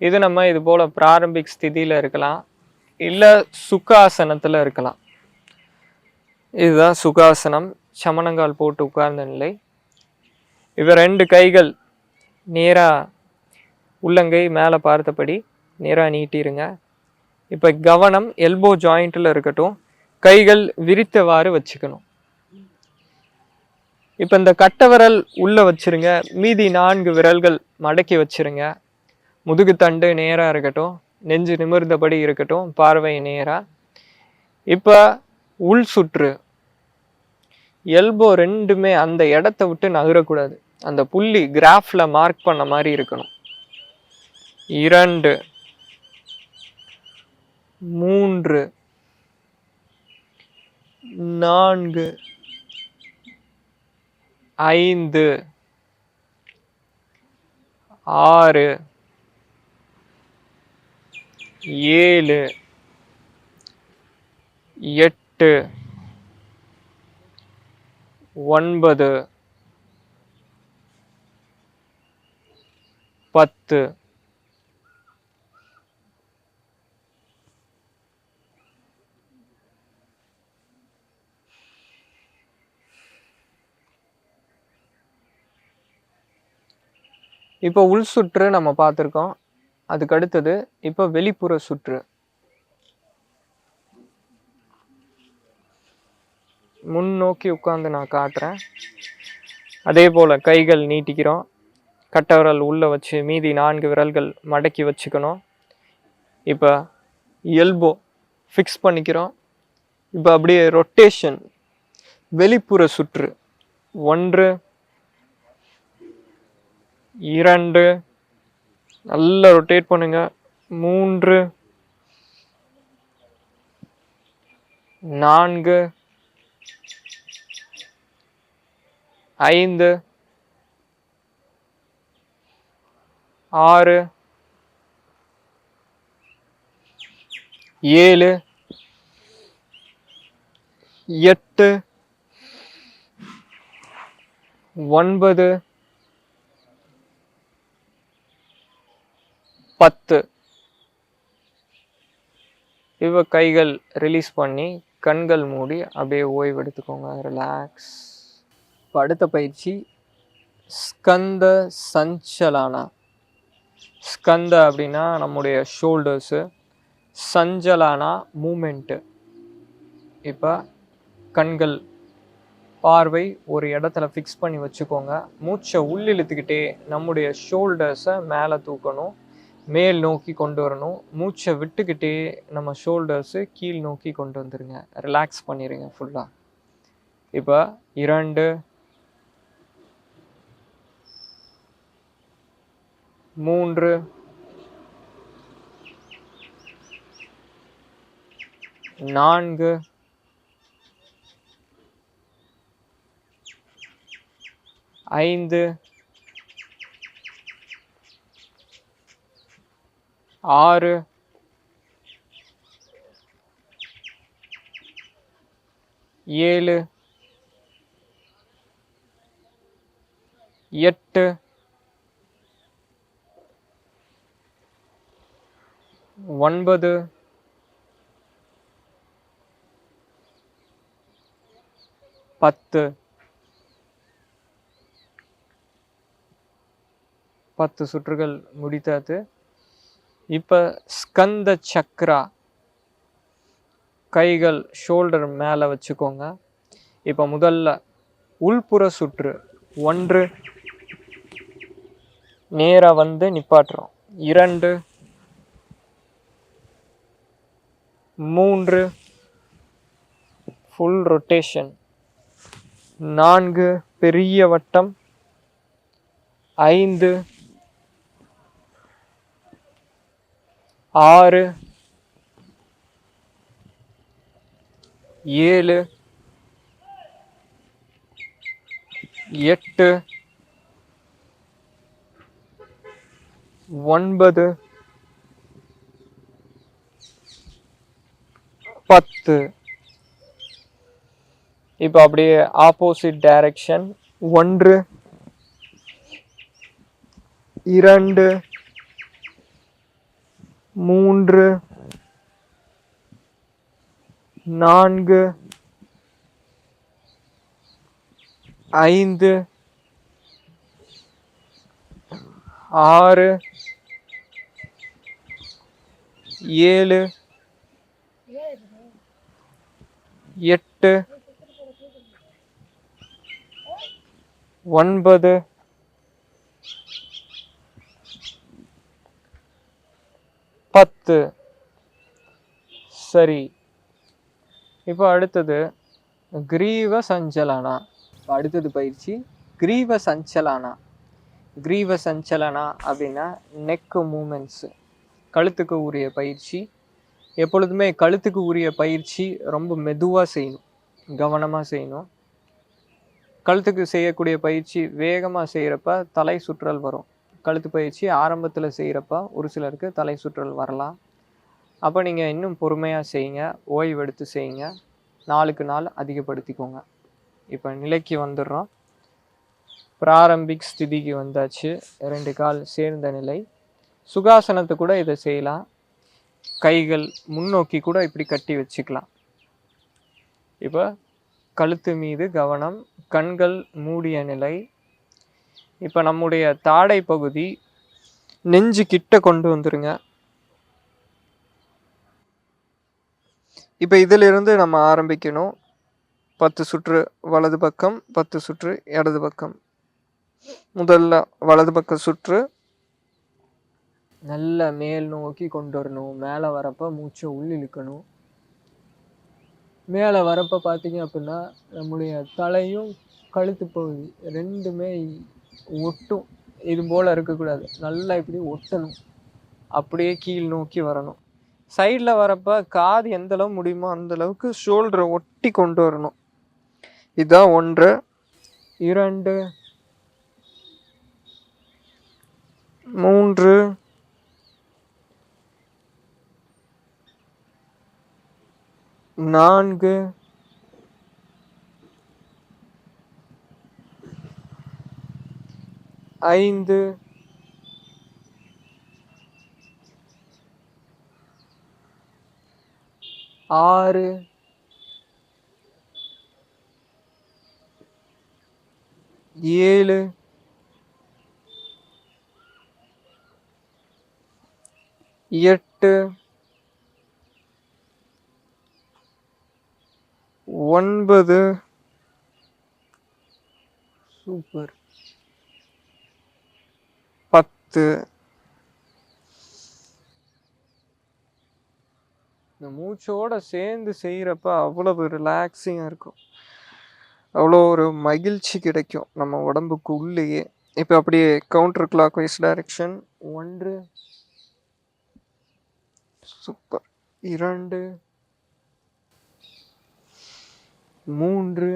இது நம்ம இது போல் பிராரம்பிக் ஸ்திதியில் இருக்கலாம், இல்லை சுகாசனத்தில் இருக்கலாம். இதுதான் சுகாசனம், சமணங்கால் போட்டு உட்கார்ந்த நிலை. இவ 2 கைகள் நேராக உள்ளங்கை மேலே பார்த்தபடி நேராக நீட்டிருங்க. இப்போ கவனம் எல்போ ஜாயிண்ட்டில் இருக்கட்டும், கைகள் விரித்தவாறு வச்சுக்கணும். இப்போ இந்த கட்டை விரல் உள்ளே வச்சிருங்க, மீதி 4 விரல்கள் மடக்கி வச்சிருங்க. முதுகு தண்டு நேராக இருக்கட்டும், நெஞ்சு நிமிர்ந்தபடி இருக்கட்டும், பார்வை நேராக. இப்போ உள் சுற்று எல்போ 2மே அந்த இடத்த விட்டு நகரக்கூடாது, அந்த புள்ளி கிராஃப்ல மார்க் பண்ண மாதிரி இருக்கணும். 2 3 4 5 6 7 8 9 10. இப்போ உள் சுற்று நம்ம பார்த்துருக்கோம். அதுக்கு அடுத்தது இப்போ வெளிப்புற சுற்று. முன்னோக்கி உட்கார்ந்து நான் காட்டுறேன். அதே போல் கைகள் நீட்டிக்கிறோம், கட்டை விரல் உள்ளே வச்சு மீதி 4 விரல்கள் மடக்கி வச்சுக்கணும். இப்போ எல்போ ஃபிக்ஸ் பண்ணிக்கிறோம். இப்போ அப்படியே ரொட்டேஷன், வெளிப்புற சுற்று. 1 2 நல்லா ரொட்டேட் பண்ணுங்க. 3 4 5 6 7 8 9 10. இவ கைகள் ரிலீஸ் பண்ணி கண்கள் மூடி அப்படியே ஓய்வு எடுத்துக்கோங்க, ரிலாக்ஸ். இப்போ அடுத்த பயிற்சி ஸ்கந்த சஞ்சலானா. ஸ்கந்த அப்படின்னா நம்முடைய ஷோல்டர்ஸு, சஞ்சலானா மூமெண்ட்டு. இப்போ கண்கள் பார்வை ஒரு இடத்துல ஃபிக்ஸ் பண்ணி வச்சுக்கோங்க. மூச்சை உள்ளிழுத்துக்கிட்டே நம்முடைய ஷோல்டர்ஸை மேலே தூக்கணும், மேல் நோக்கி கொண்டு வரணும். மூச்சை விட்டுக்கிட்டே நம்ம ஷோல்டர்ஸு கீழ் நோக்கி கொண்டு வந்துடுங்க, ரிலாக்ஸ் பண்ணிடுங்க ஃபுல்லாக. இப்போ 2 3 4 5 6 7 8 9 10. 10 சுற்றுகள் முடித்தாது. இப்போ ஸ்கந்த சக்ரா, கைகள் ஷோல்டர் மேலே வச்சுக்கோங்க. இப்போ முதல்ல உள்புற சுற்று. 1 நேராக வந்து நிப்பாட்டுறோம். 2 3 ஃபுல் ரொட்டேஷன். 4 பெரிய வட்டம். 5 6 7 8 9 10. இப்போ அப்படியே ஆப்போசிட் டைரக்ஷன். 1 2 3 4 5 6 7 8 9 10. சரி, இப்போ அடுத்தது கிரீவ சஞ்சலனா. அடுத்தது பயிற்சி கிரீவ சஞ்சலனா. கிரீவ சஞ்சலனா அப்படின்னா நெக்கு மூமெண்ட்ஸு, கழுத்துக்கு உரிய பயிற்சி. எப்பொழுதுமே கழுத்துக்கு உரிய பயிற்சி ரொம்ப மெதுவாக செய்யணும், கவனமாக செய்யணும். கழுத்துக்கு செய்யக்கூடிய பயிற்சி வேகமாக செய்கிறப்ப தலை சுற்றல் வரும். கழுத்து பயிற்சி ஆரம்பத்தில் செய்கிறப்ப ஒரு சிலருக்கு தலை சுற்றல் வரலாம். அப்போ நீங்கள் இன்னும் பொறுமையாக செய்யுங்க, ஓய்வெடுத்து செய்யுங்க, நாளுக்கு நாள் அதிகப்படுத்திக்கோங்க. இப்போ நிலைக்கு வந்துடுறோம். பிராரம்பிக் ஸ்திதிக்கு வந்தாச்சு. 2 கால் சேர்ந்த நிலை. சுகாசனத்தை கூட இதை செய்யலாம். கைகள் முன்னோக்கி கூட இப்படி கட்டி வச்சுக்கலாம். இப்போ கழுத்து மீது கவனம், கண்கள் மூடிய நிலை. இப்போ நம்முடைய தாடை பகுதி நெஞ்சு கிட்ட கொண்டு வந்துருங்க. இப்போ இதிலிருந்து நம்ம ஆரம்பிக்கணும். 10 சுற்று வலது பக்கம், 10 சுற்று இடது பக்கம். முதல்ல வலது பக்க சுற்று. நல்ல மேல் நோக்கி கொண்டு வரணும். மேலே வரப்ப மூச்சை உள்ளிழுக்கணும். மேலே வரப்ப பார்த்தீங்க அப்படின்னா நம்முடைய தலையும் கழுத்து பகுதி ரெண்டுமே ஒட்டும். இது போல் இருக்கக்கூடாது, நல்லா இப்படி ஒட்டணும். அப்படியே கீழ் நோக்கி வரணும். சைடில் வரப்ப காது எந்த அளவு முடியுமோ அந்த அளவுக்கு ஷோல்டரை ஒட்டி கொண்டு வரணும். இதுதான் 1 2 3 4 5 6 7 8 9. சூப்பர். 10. இந்த மூச்சோட சேர்ந்து செய்கிறப்ப அவ்வளவு ரிலாக்ஸிங்காக இருக்கும், அவ்வளோ ஒரு மகிழ்ச்சி கிடைக்கும் நம்ம உடம்புக்கு உள்ளேயே. இப்போ அப்படியே counter clockwise direction. 1 super, 2 3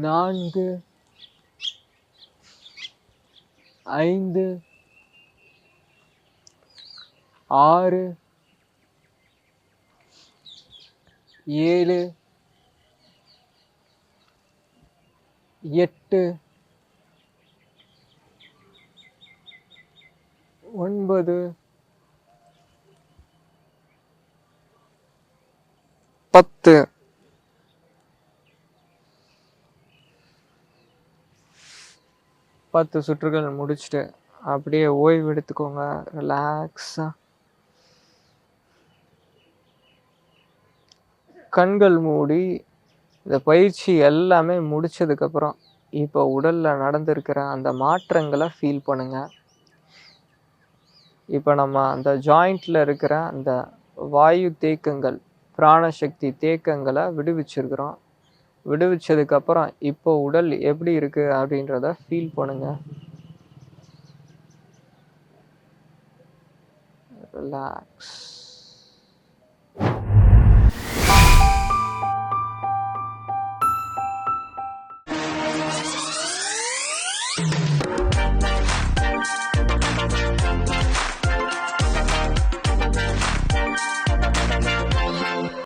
4 5 6 7 8 9 10. பத்து சுற்றுகள் முடிச்சுட்டு அப்படியே ஓய்வு எடுத்துக்கோங்க, ரிலாக்ஸா. கண்கள் மூடி இந்த பயிற்சி எல்லாமே முடிச்சதுக்கப்புறம் இப்போ உடல்ல நடந்திருக்கிற அந்த மாற்றங்களை ஃபீல் பண்ணுங்க. இப்போ நம்ம அந்த ஜாயிண்ட்ல இருக்கிற அந்த வாயு தேக்கங்கள், பிராணசக்தி தேக்கங்களை விடுவிச்சிருக்கிறோம். விடுவிச்சதுக்கப்புறம் இப்போ உடல் எப்படி இருக்கு அப்படின்றத ஃபீல் பண்ணுங்க. ரிலாக்ஸ்.